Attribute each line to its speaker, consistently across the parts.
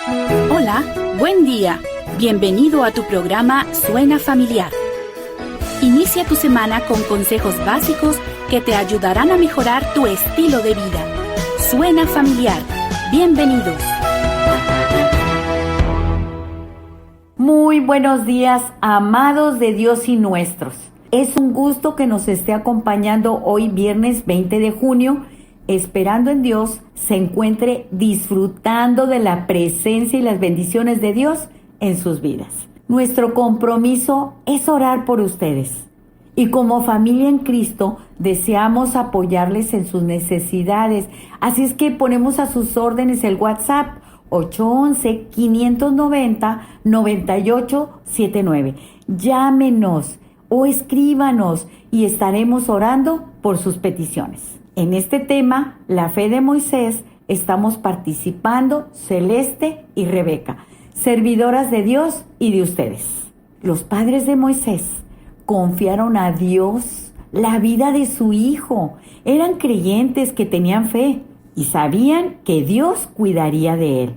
Speaker 1: Hola, buen día. Bienvenido a tu programa Suena Familiar. Inicia tu semana con consejos básicos que te ayudarán a mejorar tu estilo de vida. Suena Familiar. Bienvenidos.
Speaker 2: Muy buenos días, amados de Dios y nuestros. Es un gusto que nos esté acompañando hoy viernes 20 de junio, esperando en Dios se encuentre disfrutando de la presencia y las bendiciones de Dios en sus vidas. Nuestro compromiso es orar por ustedes. Y como familia en Cristo, deseamos apoyarles en sus necesidades. Así es que ponemos a sus órdenes el WhatsApp 811-590-9879. Llámenos o escríbanos y estaremos orando por sus peticiones. En este tema, la fe de Moisés, estamos participando Celeste y Rebeca, servidoras de Dios y de ustedes. Los padres de Moisés confiaron a Dios la vida de su hijo. Eran creyentes que tenían fe y sabían que Dios cuidaría de él.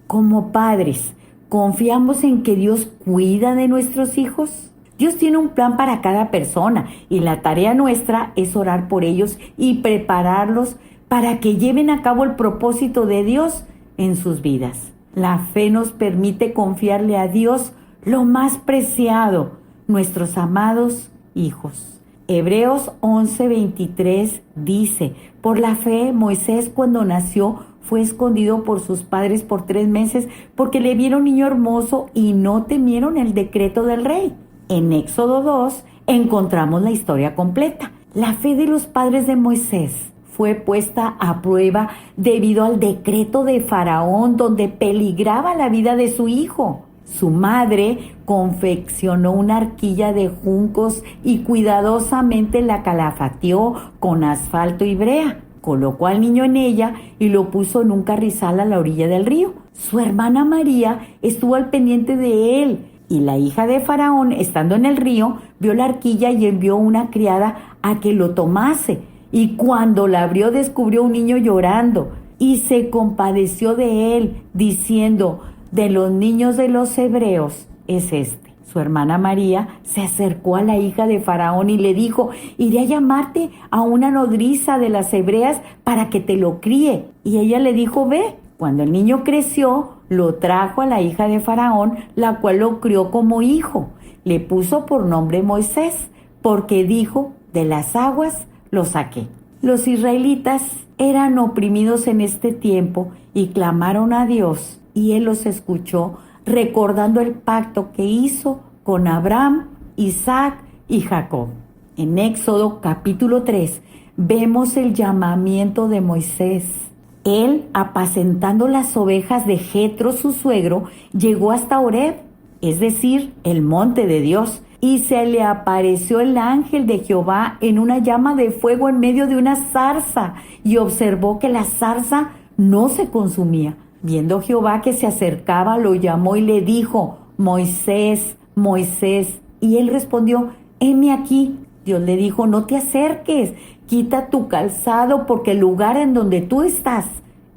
Speaker 2: Como padres, ¿confiamos en que Dios cuida de nuestros hijos? Dios tiene un plan para cada persona y la tarea nuestra es orar por ellos y prepararlos para que lleven a cabo el propósito de Dios en sus vidas. La fe nos permite confiarle a Dios lo más preciado, nuestros amados hijos. Hebreos 11:23 dice: por la fe, Moisés cuando nació fue escondido por sus padres por 3 meses porque le vieron niño hermoso y no temieron el decreto del rey. En Éxodo 2 encontramos la historia completa. La fe de los padres de Moisés fue puesta a prueba debido al decreto de Faraón donde peligraba la vida de su hijo. Su madre confeccionó una arquilla de juncos y cuidadosamente la calafateó con asfalto y brea. Colocó al niño en ella y lo puso en un carrizal a la orilla del río. Su hermana María estuvo al pendiente de él y la hija de Faraón, estando en el río, vio la arquilla y envió una criada a que lo tomase. Y cuando la abrió descubrió un niño llorando y se compadeció de él, diciendo: de los niños de los hebreos es este. Su hermana María se acercó a la hija de Faraón y le dijo: iré a llamarte a una nodriza de las hebreas para que te lo críe. Y ella le dijo: ve. Cuando el niño creció, lo trajo a la hija de Faraón, la cual lo crió como hijo. Le puso por nombre Moisés, porque dijo: de las aguas lo saqué. Los israelitas eran oprimidos en este tiempo y clamaron a Dios, y Él los escuchó, recordando el pacto que hizo con Abraham, Isaac y Jacob. En Éxodo capítulo 3 vemos el llamamiento de Moisés. Él, apacentando las ovejas de Jetro, su suegro, llegó hasta Horeb, es decir, el monte de Dios, y se le apareció el ángel de Jehová en una llama de fuego en medio de una zarza, y observó que la zarza no se consumía. Viendo Jehová que se acercaba, lo llamó y le dijo: Moisés, Moisés. Y él respondió: heme aquí. Dios le dijo: no te acerques, quita tu calzado, porque el lugar en donde tú estás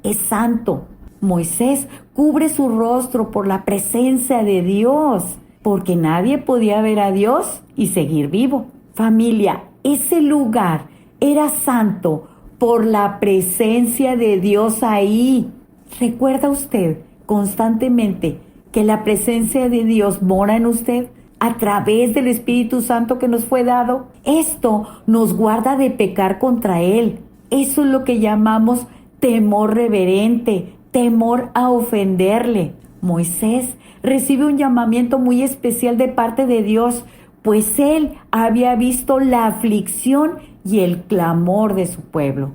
Speaker 2: es santo. Moisés cubre su rostro por la presencia de Dios, porque nadie podía ver a Dios y seguir vivo. Familia, ese lugar era santo por la presencia de Dios ahí. ¿Recuerda usted constantemente que la presencia de Dios mora en usted a través del Espíritu Santo que nos fue dado? Esto nos guarda de pecar contra Él. Eso es lo que llamamos temor reverente, temor a ofenderle. Moisés recibe un llamamiento muy especial de parte de Dios, pues él había visto la aflicción y el clamor de su pueblo.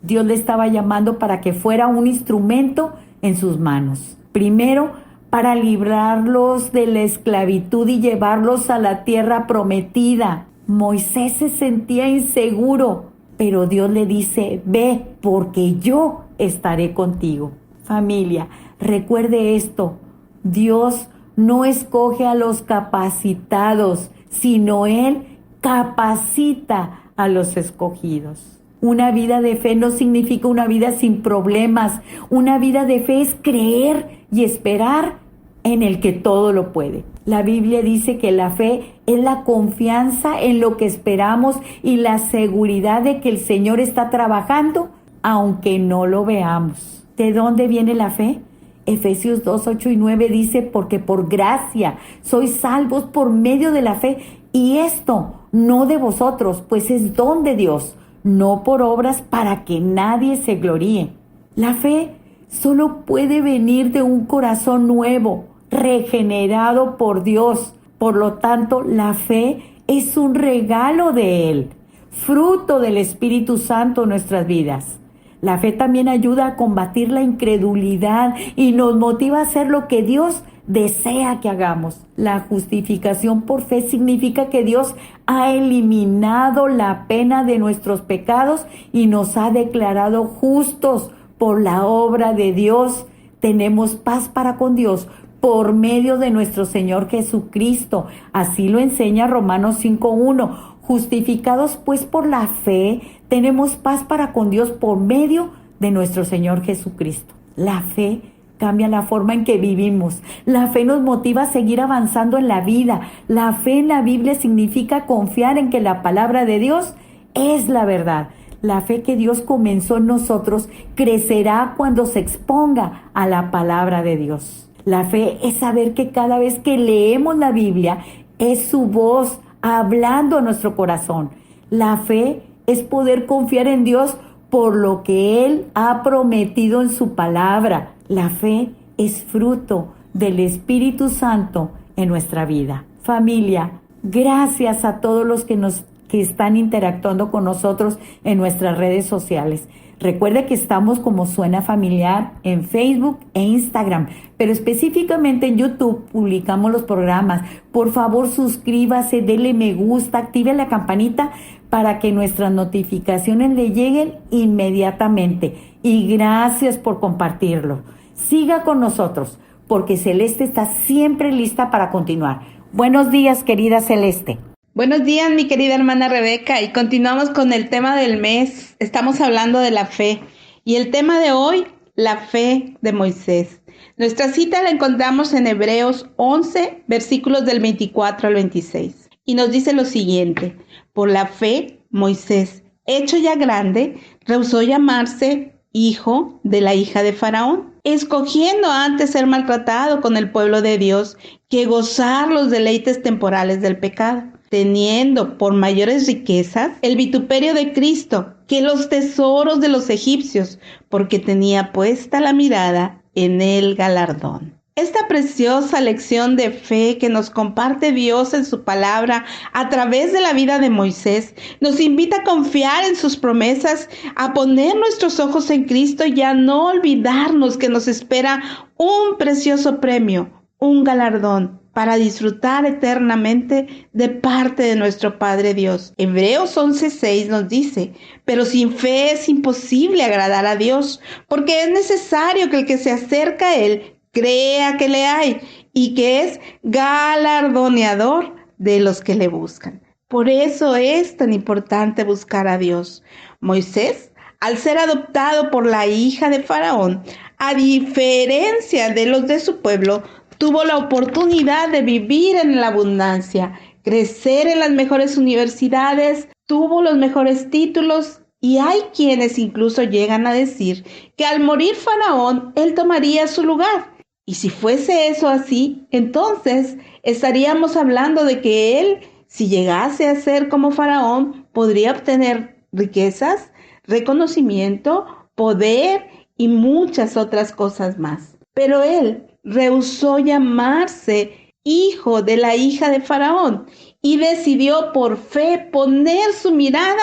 Speaker 2: Dios le estaba llamando para que fuera un instrumento en sus manos. Primero, para librarlos de la esclavitud y llevarlos a la tierra prometida. Moisés se sentía inseguro, pero Dios le dice: ve, porque yo estaré contigo. Familia, recuerde esto: Dios no escoge a los capacitados, sino Él capacita a los escogidos. Una vida de fe no significa una vida sin problemas. Una vida de fe es creer y esperar en el que todo lo puede. La Biblia dice que la fe es la confianza en lo que esperamos y la seguridad de que el Señor está trabajando, aunque no lo veamos. ¿De dónde viene la fe? Efesios 2, 8 y 9 dice, porque por gracia sois salvos por medio de la fe, y esto no de vosotros, pues es don de Dios, no por obras para que nadie se gloríe. La fe solo puede venir de un corazón nuevo, regenerado por Dios. Por lo tanto, la fe es un regalo de Él, fruto del Espíritu Santo en nuestras vidas. La fe también ayuda a combatir la incredulidad y nos motiva a hacer lo que Dios desea que hagamos. La justificación por fe significa que Dios ha eliminado la pena de nuestros pecados y nos ha declarado justos por la obra de Dios. Tenemos paz para con Dios por medio de nuestro Señor Jesucristo. Así lo enseña Romanos 5:1. Justificados pues por la fe, tenemos paz para con Dios por medio de nuestro Señor Jesucristo. La fe cambia la forma en que vivimos. La fe nos motiva a seguir avanzando en la vida. La fe en la Biblia significa confiar en que la palabra de Dios es la verdad. La fe que Dios comenzó en nosotros crecerá cuando se exponga a la palabra de Dios. La fe es saber que cada vez que leemos la Biblia es su voz hablando a nuestro corazón. La fe es poder confiar en Dios por lo que Él ha prometido en su palabra. La fe es fruto del Espíritu Santo en nuestra vida. Familia, gracias a todos los que están interactuando con nosotros en nuestras redes sociales. Recuerde que estamos como Suena Familiar en Facebook e Instagram, pero específicamente en YouTube publicamos los programas. Por favor, suscríbase, dele me gusta, active la campanita para que nuestras notificaciones le lleguen inmediatamente. Y gracias por compartirlo. Siga con nosotros, porque Celeste está siempre lista para continuar. Buenos días, querida Celeste.
Speaker 3: Buenos días, mi querida hermana Rebeca, y continuamos con el tema del mes. Estamos hablando de la fe, y el tema de hoy, la fe de Moisés. Nuestra cita la encontramos en Hebreos 11, versículos del 24 al 26, y nos dice lo siguiente: por la fe, Moisés, hecho ya grande, rehusó llamarse hijo de la hija de Faraón, escogiendo antes ser maltratado con el pueblo de Dios que gozar los deleites temporales del pecado, teniendo por mayores riquezas el vituperio de Cristo que los tesoros de los egipcios, porque tenía puesta la mirada en el galardón. Esta preciosa lección de fe que nos comparte Dios en su palabra a través de la vida de Moisés nos invita a confiar en sus promesas, a poner nuestros ojos en Cristo y a no olvidarnos que nos espera un precioso premio, un galardón para disfrutar eternamente de parte de nuestro Padre Dios. Hebreos 11:6 nos dice: pero sin fe es imposible agradar a Dios, porque es necesario que el que se acerca a Él crea que le hay y que es galardoneador de los que le buscan. Por eso es tan importante buscar a Dios. Moisés, al ser adoptado por la hija de Faraón, a diferencia de los de su pueblo, tuvo la oportunidad de vivir en la abundancia, crecer en las mejores universidades, tuvo los mejores títulos. Y hay quienes incluso llegan a decir que al morir Faraón, él tomaría su lugar. Y si fuese eso así, entonces estaríamos hablando de que él, si llegase a ser como Faraón, podría obtener riquezas, reconocimiento, poder y muchas otras cosas más. Pero él rehusó llamarse hijo de la hija de Faraón y decidió por fe poner su mirada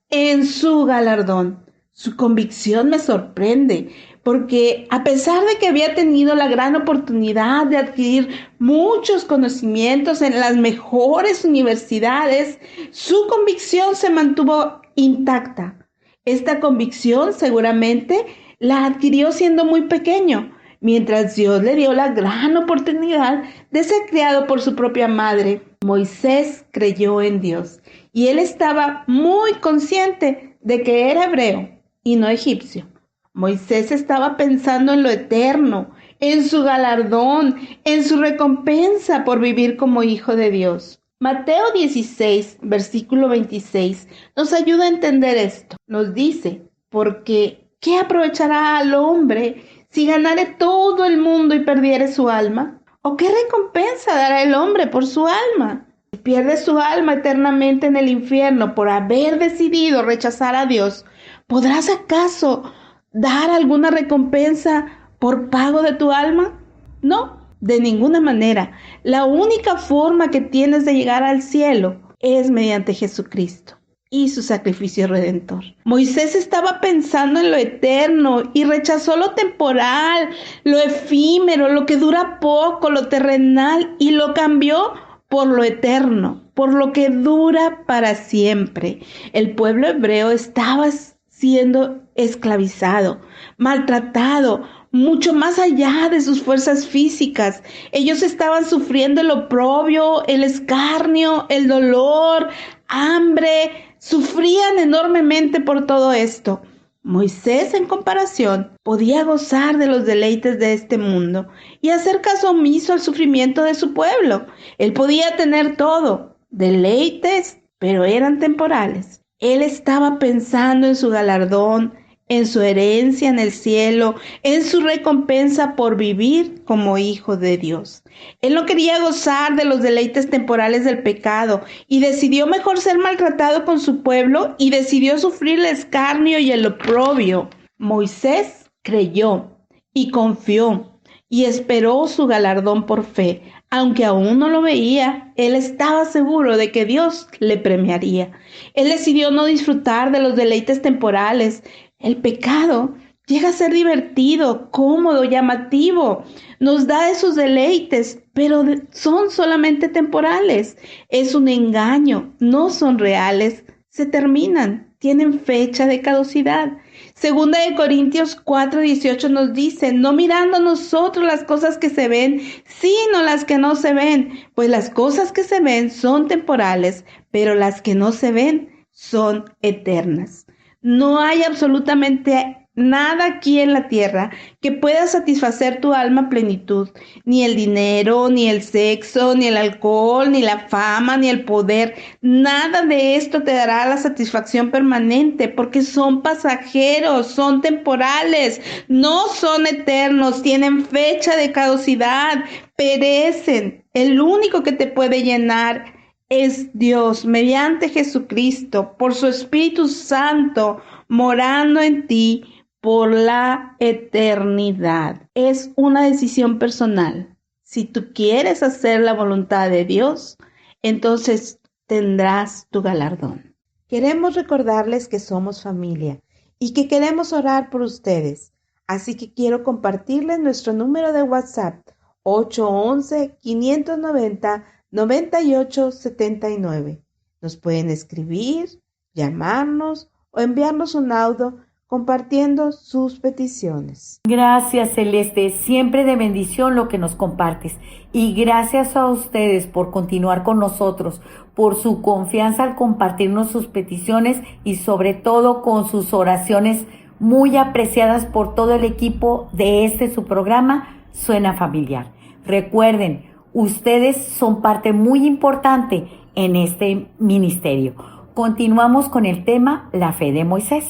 Speaker 3: en su galardón. Su convicción me sorprende, porque a pesar de que había tenido la gran oportunidad de adquirir muchos conocimientos en las mejores universidades, su convicción se mantuvo intacta. Esta convicción seguramente la adquirió siendo muy pequeño, mientras Dios le dio la gran oportunidad de ser criado por su propia madre. Moisés creyó en Dios y él estaba muy consciente de que era hebreo y no egipcio. Moisés estaba pensando en lo eterno, en su galardón, en su recompensa por vivir como hijo de Dios. Mateo 16, versículo 26, nos ayuda a entender esto. Nos dice, porque ¿qué aprovechará al hombre si ganare todo el mundo y perdiere su alma? ¿O qué recompensa dará el hombre por su alma? Si pierde su alma eternamente en el infierno por haber decidido rechazar a Dios, ¿podrás acaso dar alguna recompensa por pago de tu alma? No, de ninguna manera. La única forma que tienes de llegar al cielo es mediante Jesucristo y su sacrificio redentor. Moisés estaba pensando en lo eterno y rechazó lo temporal, lo efímero, lo que dura poco, lo terrenal, y lo cambió por lo eterno, por lo que dura para siempre. El pueblo hebreo estaba siendo esclavizado, maltratado, mucho más allá de sus fuerzas físicas. Ellos estaban sufriendo el oprobio, el escarnio, el dolor, hambre. Sufrían enormemente por todo esto. Moisés, en comparación, podía gozar de los deleites de este mundo y hacer caso omiso al sufrimiento de su pueblo. Él podía tener todo, deleites, pero eran temporales. Él estaba pensando en su galardón, en su herencia en el cielo, en su recompensa por vivir como hijo de Dios. Él no quería gozar de los deleites temporales del pecado y decidió mejor ser maltratado con su pueblo y decidió sufrir el escarnio y el oprobio. Moisés creyó y confió y esperó su galardón por fe. Aunque aún no lo veía, él estaba seguro de que Dios le premiaría. Él decidió no disfrutar de los deleites temporales. El pecado llega a ser divertido, cómodo, llamativo. Nos da esos deleites, pero son solamente temporales. Es un engaño, no son reales. Se terminan, tienen fecha de caducidad. Segunda de Corintios 4:18 nos dice, no mirando nosotros las cosas que se ven, sino las que no se ven, pues las cosas que se ven son temporales, pero las que no se ven son eternas. No hay absolutamente nada aquí en la tierra que pueda satisfacer tu alma a plenitud. Ni el dinero, ni el sexo, ni el alcohol, ni la fama, ni el poder. Nada de esto te dará la satisfacción permanente porque son pasajeros, son temporales, no son eternos, tienen fecha de caducidad, perecen. El único que te puede llenar es Dios, mediante Jesucristo, por su Espíritu Santo, morando en ti por la eternidad. Es una decisión personal. Si tú quieres hacer la voluntad de Dios, entonces tendrás tu galardón. Queremos recordarles que somos familia y que queremos orar por ustedes. Así que quiero compartirles nuestro número de WhatsApp, 811-590-9879. Nos pueden escribir, llamarnos o enviarnos un audio compartiendo sus peticiones.
Speaker 2: Gracias, Celeste, siempre de bendición lo que nos compartes. Y gracias a ustedes por continuar con nosotros, por su confianza al compartirnos sus peticiones y sobre todo con sus oraciones muy apreciadas por todo el equipo de su programa Suena Familiar. Recuerden, ustedes son parte muy importante en este ministerio. Continuamos con el tema La fe de Moisés.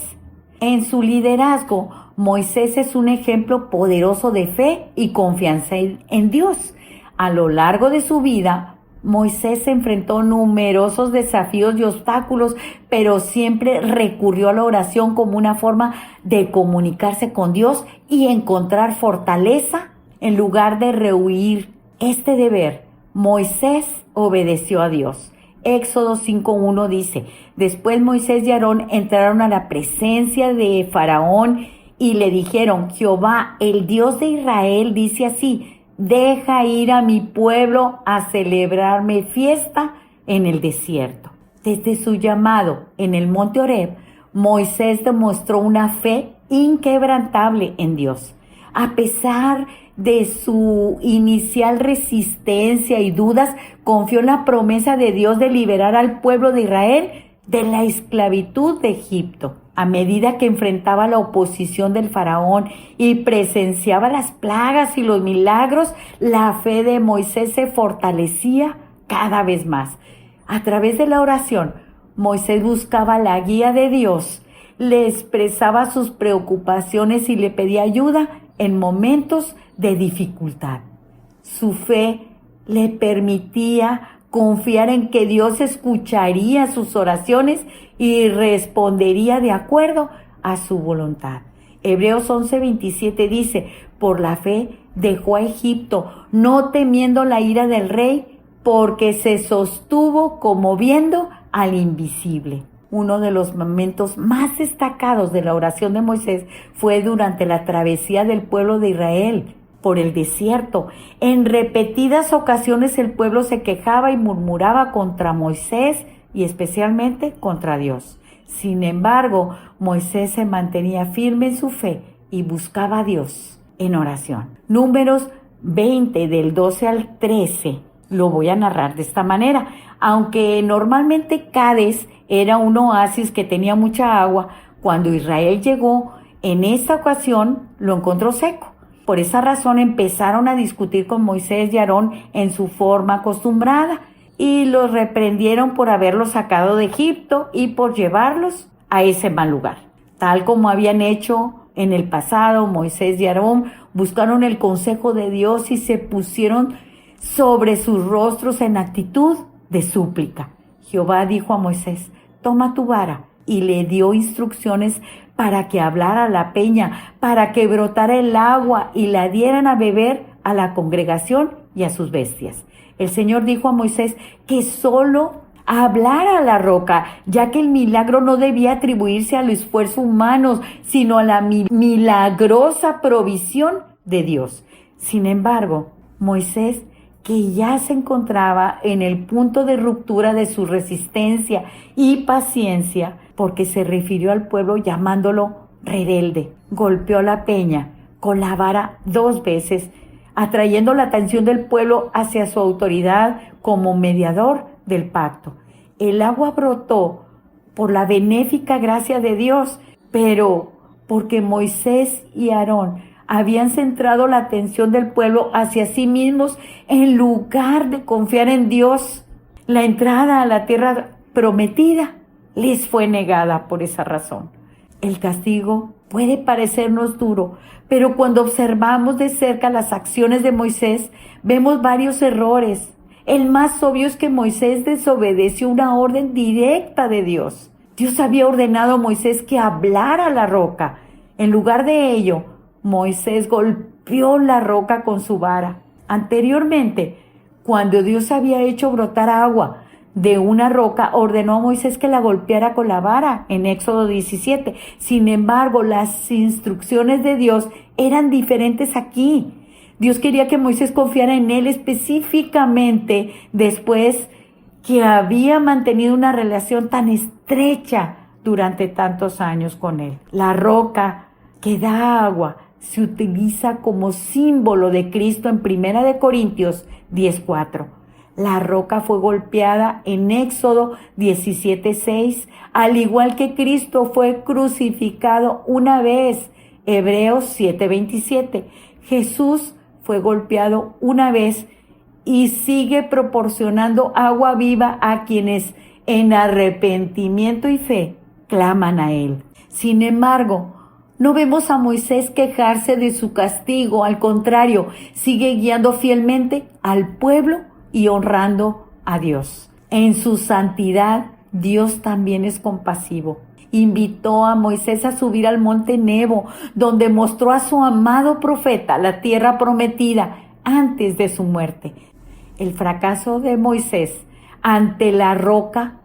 Speaker 2: En su liderazgo, Moisés es un ejemplo poderoso de fe y confianza en Dios. A lo largo de su vida, Moisés enfrentó numerosos desafíos y obstáculos, pero siempre recurrió a la oración como una forma de comunicarse con Dios y encontrar fortaleza en lugar de rehuir este deber. Moisés obedeció a Dios. Éxodo 5:1 dice, después Moisés y Aarón entraron a la presencia de Faraón y le dijeron, Jehová, el Dios de Israel, dice así, deja ir a mi pueblo a celebrarme fiesta en el desierto. Desde su llamado en el monte Horeb, Moisés demostró una fe inquebrantable en Dios. A pesar de su inicial resistencia y dudas, confió en la promesa de Dios de liberar al pueblo de Israel de la esclavitud de Egipto. A medida que enfrentaba la oposición del faraón y presenciaba las plagas y los milagros, la fe de Moisés se fortalecía cada vez más. A través de la oración, Moisés buscaba la guía de Dios, le expresaba sus preocupaciones y le pedía ayuda en momentos de dificultad. Su fe le permitía confiar en que Dios escucharía sus oraciones y respondería de acuerdo a su voluntad. Hebreos 11:27 dice, por la fe dejó a Egipto, no temiendo la ira del rey, porque se sostuvo como viendo al invisible. Uno de los momentos más destacados de la oración de Moisés fue durante la travesía del pueblo de Israel por el desierto. En repetidas ocasiones el pueblo se quejaba y murmuraba contra Moisés y especialmente contra Dios. Sin embargo, Moisés se mantenía firme en su fe y buscaba a Dios en oración. Números 20 del 12 al 13 lo voy a narrar de esta manera. Aunque normalmente Cades era un oasis que tenía mucha agua, cuando Israel llegó, en esta ocasión lo encontró seco. Por esa razón empezaron a discutir con Moisés y Aarón en su forma acostumbrada y los reprendieron por haberlos sacado de Egipto y por llevarlos a ese mal lugar. Tal como habían hecho en el pasado, Moisés y Aarón buscaron el consejo de Dios y se pusieron sobre sus rostros en actitud de súplica. Jehová dijo a Moisés, toma tu vara, y le dio instrucciones para que hablara a la peña, para que brotara el agua y la dieran a beber a la congregación y a sus bestias. El Señor dijo a Moisés que solo hablara a la roca, ya que el milagro no debía atribuirse al esfuerzo humano, sino a la milagrosa provisión de Dios. Sin embargo, Moisés, que ya se encontraba en el punto de ruptura de su resistencia y paciencia, porque se refirió al pueblo llamándolo rebelde, golpeó la peña con la vara 2 veces, atrayendo la atención del pueblo hacia su autoridad como mediador del pacto. El agua brotó por la benéfica gracia de Dios, pero porque Moisés y Aarón habían centrado la atención del pueblo hacia sí mismos en lugar de confiar en Dios. La entrada a la tierra prometida les fue negada por esa razón. El castigo puede parecernos duro, pero cuando observamos de cerca las acciones de Moisés, vemos varios errores. El más obvio es que Moisés desobedeció una orden directa de Dios. Dios había ordenado a Moisés que hablara a la roca. En lugar de ello, Moisés golpeó la roca con su vara. Anteriormente, cuando Dios había hecho brotar agua de una roca, ordenó a Moisés que la golpeara con la vara en Éxodo 17. Sin embargo, las instrucciones de Dios eran diferentes aquí. Dios quería que Moisés confiara en él específicamente después que había mantenido una relación tan estrecha durante tantos años con él. La roca que da agua se utiliza como símbolo de Cristo en 1 Corintios 10:4. La roca fue golpeada en Éxodo 17:6, al igual que Cristo fue crucificado una vez, Hebreos 7:27. Jesús fue golpeado una vez y sigue proporcionando agua viva a quienes en arrepentimiento y fe claman a Él. Sin embargo, no vemos a Moisés quejarse de su castigo, al contrario, sigue guiando fielmente al pueblo y honrando a Dios. En su santidad, Dios también es compasivo. Invitó a Moisés a subir al monte Nebo, donde mostró a su amado profeta la tierra prometida antes de su muerte. El fracaso de Moisés ante la roca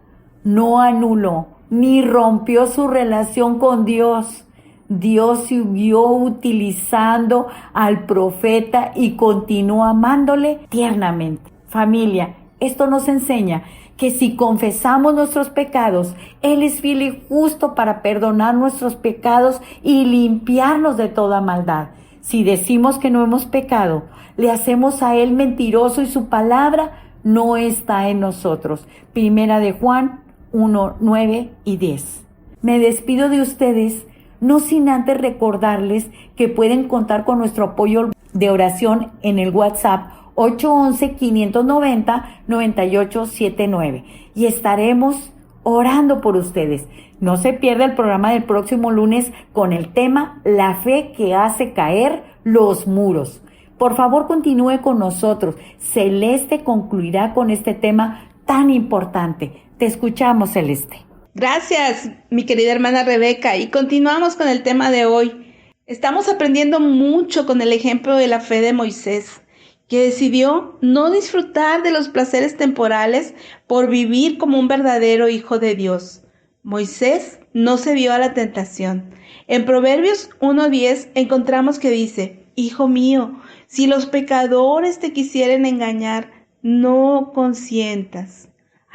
Speaker 2: no anuló ni rompió su relación con Dios. Dios siguió utilizando al profeta y continuó amándole tiernamente. Familia, esto nos enseña que si confesamos nuestros pecados, Él es fiel y justo para perdonar nuestros pecados y limpiarnos de toda maldad. Si decimos que no hemos pecado, le hacemos a Él mentiroso y su palabra no está en nosotros. 1 Juan 1, 9 y 10. Me despido de ustedes, no sin antes recordarles que pueden contar con nuestro apoyo de oración en el WhatsApp 811-590-9879 y estaremos orando por ustedes. No se pierda el programa del próximo lunes con el tema La fe que hace caer los muros. Por favor, continúe con nosotros. Celeste concluirá con este tema tan importante. Te escuchamos, Celeste.
Speaker 3: Gracias, mi querida hermana Rebeca. Y continuamos con el tema de hoy. Estamos aprendiendo mucho con el ejemplo de la fe de Moisés, que decidió no disfrutar de los placeres temporales por vivir como un verdadero hijo de Dios. Moisés no se dio a la tentación. En Proverbios 1:10 encontramos que dice: Hijo mío, si los pecadores te quisieren engañar, no consientas.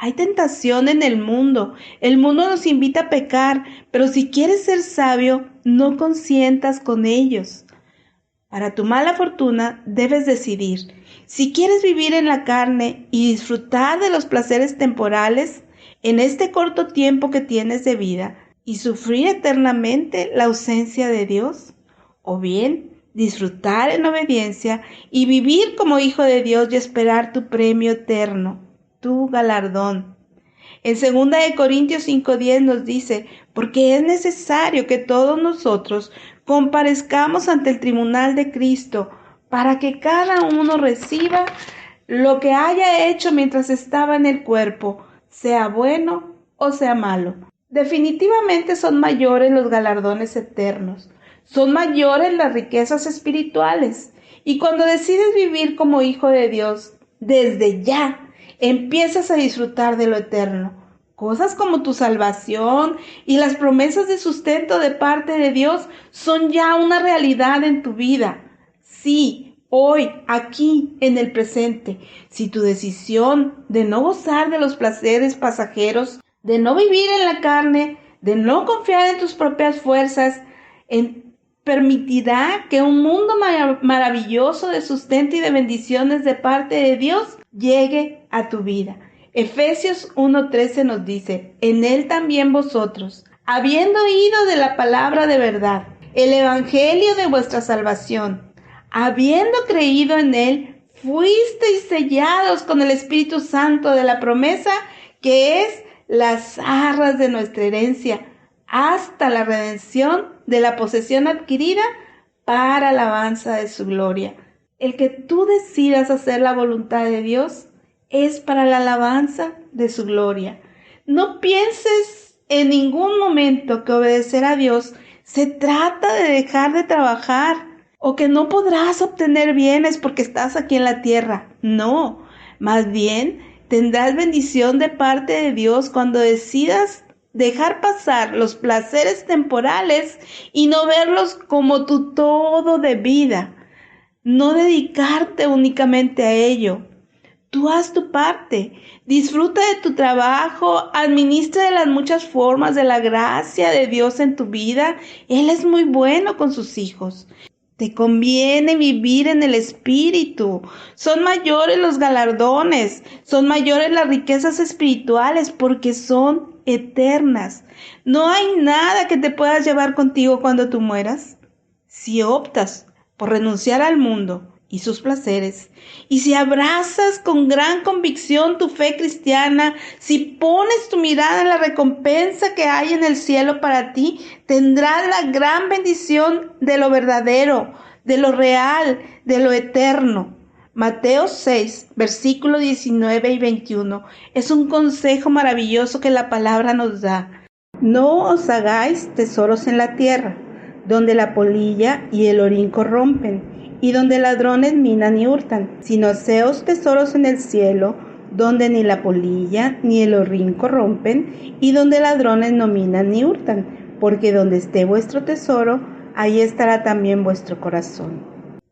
Speaker 3: Hay tentación en el mundo. El mundo nos invita a pecar, pero si quieres ser sabio, no consientas con ellos. Para tu mala fortuna, debes decidir. Si quieres vivir en la carne y disfrutar de los placeres temporales en este corto tiempo que tienes de vida y sufrir eternamente la ausencia de Dios, o bien disfrutar en obediencia y vivir como hijo de Dios y esperar tu premio eterno, tu galardón. En 2 Corintios 5:10 nos dice: porque es necesario que todos nosotros comparezcamos ante el tribunal de Cristo para que cada uno reciba lo que haya hecho mientras estaba en el cuerpo, sea bueno o sea malo. Definitivamente son mayores los galardones eternos, son mayores las riquezas espirituales. Y cuando decides vivir como hijo de Dios, desde ya empiezas a disfrutar de lo eterno. Cosas como tu salvación y las promesas de sustento de parte de Dios son ya una realidad en tu vida. Sí, hoy, aquí, en el presente. Si tu decisión de no gozar de los placeres pasajeros, de no vivir en la carne, de no confiar en tus propias fuerzas, permitirá que un mundo maravilloso de sustento y de bendiciones de parte de Dios llegue a tu vida. Efesios 1:13 nos dice: en él también vosotros, habiendo oído de la palabra de verdad, el evangelio de vuestra salvación, habiendo creído en él, fuisteis sellados con el Espíritu Santo de la promesa, que es las arras de nuestra herencia, hasta la redención de la posesión adquirida para alabanza de su gloria. El que tú decidas hacer la voluntad de Dios es para la alabanza de su gloria. No pienses en ningún momento que obedecer a Dios se trata de dejar de trabajar o que no podrás obtener bienes porque estás aquí en la tierra. No, más bien tendrás bendición de parte de Dios cuando decidas dejar pasar los placeres temporales y no verlos como tu todo de vida. No dedicarte únicamente a ello. Tú haz tu parte, disfruta de tu trabajo, administra de las muchas formas de la gracia de Dios en tu vida. Él es muy bueno con sus hijos. Te conviene vivir en el Espíritu. Son mayores los galardones, son mayores las riquezas espirituales porque son eternas. No hay nada que te puedas llevar contigo cuando tú mueras. Si optas por renunciar al mundo y sus placeres, y si abrazas con gran convicción tu fe cristiana, si pones tu mirada en la recompensa que hay en el cielo para ti, tendrás la gran bendición de lo verdadero, de lo real, de lo eterno. Mateo 6, versículo 19 y 21 es un consejo maravilloso que la palabra nos da. No os hagáis tesoros en la tierra, donde la polilla y el orín corrompen, y donde ladrones minan y hurtan, sino haceos tesoros en el cielo, donde ni la polilla ni el orín corrompen, y donde ladrones no minan ni hurtan, porque donde esté vuestro tesoro, ahí estará también vuestro corazón.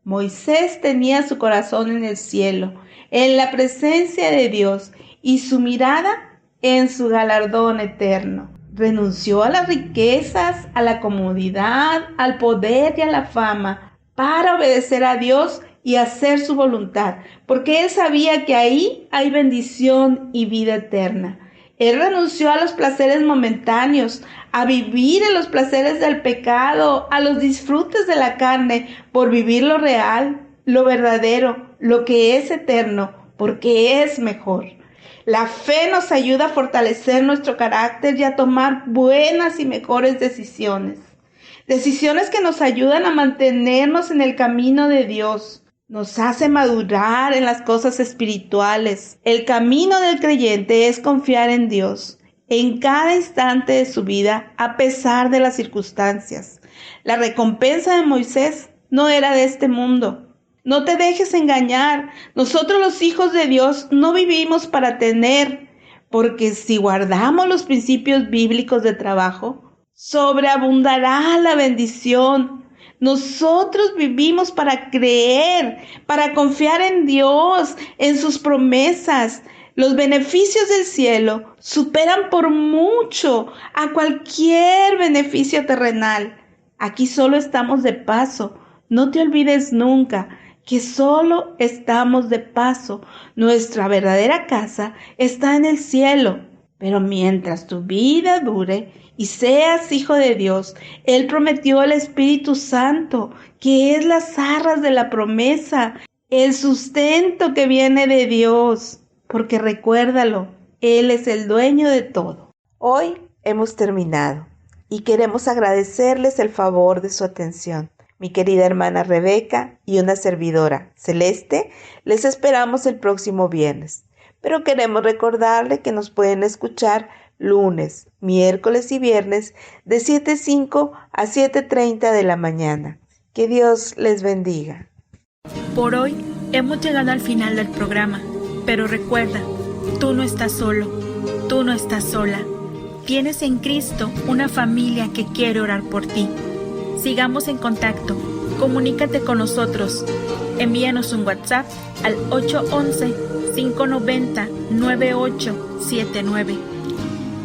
Speaker 3: Moisés tenía su corazón en el cielo, en la presencia de Dios, y su mirada en su galardón eterno. Renunció a las riquezas, a la comodidad, al poder y a la fama, para obedecer a Dios y hacer su voluntad, porque él sabía que ahí hay bendición y vida eterna. Él renunció a los placeres momentáneos, a vivir en los placeres del pecado, a los disfrutes de la carne, por vivir lo real, lo verdadero, lo que es eterno, porque es mejor. La fe nos ayuda a fortalecer nuestro carácter y a tomar buenas y mejores decisiones. Decisiones que nos ayudan a mantenernos en el camino de Dios. Nos hace madurar en las cosas espirituales. El camino del creyente es confiar en Dios en cada instante de su vida, a pesar de las circunstancias. La recompensa de Moisés no era de este mundo. No te dejes engañar. Nosotros, los hijos de Dios, no vivimos para tener, porque si guardamos los principios bíblicos de trabajo, sobreabundará la bendición. Nosotros vivimos para creer, para confiar en Dios, en sus promesas. Los beneficios del cielo superan por mucho a cualquier beneficio terrenal. Aquí solo estamos de paso. No te olvides nunca que solo estamos de paso. Nuestra verdadera casa está en el cielo. Pero mientras tu vida dure y seas hijo de Dios, Él prometió el Espíritu Santo, que es las arras de la promesa, el sustento que viene de Dios. Porque recuérdalo, Él es el dueño de todo. Hoy hemos terminado y queremos agradecerles el favor de su atención. Mi querida hermana Rebeca y una servidora, Celeste, les esperamos el próximo viernes. Pero queremos recordarle que nos pueden escuchar lunes, miércoles y viernes de 7:05 a 7:30 de la mañana. Que Dios les bendiga.
Speaker 4: Por hoy hemos llegado al final del programa, pero recuerda, tú no estás solo, tú no estás sola. Tienes en Cristo una familia que quiere orar por ti. Sigamos en contacto, comunícate con nosotros. Envíanos un WhatsApp al 811-590-9879.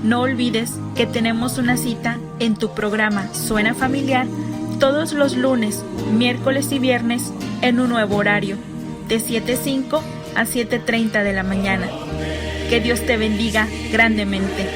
Speaker 4: No olvides que tenemos una cita en tu programa Suena Familiar todos los lunes, miércoles y viernes en un nuevo horario, de 7:05 a 7:30 de la mañana. Que Dios te bendiga grandemente.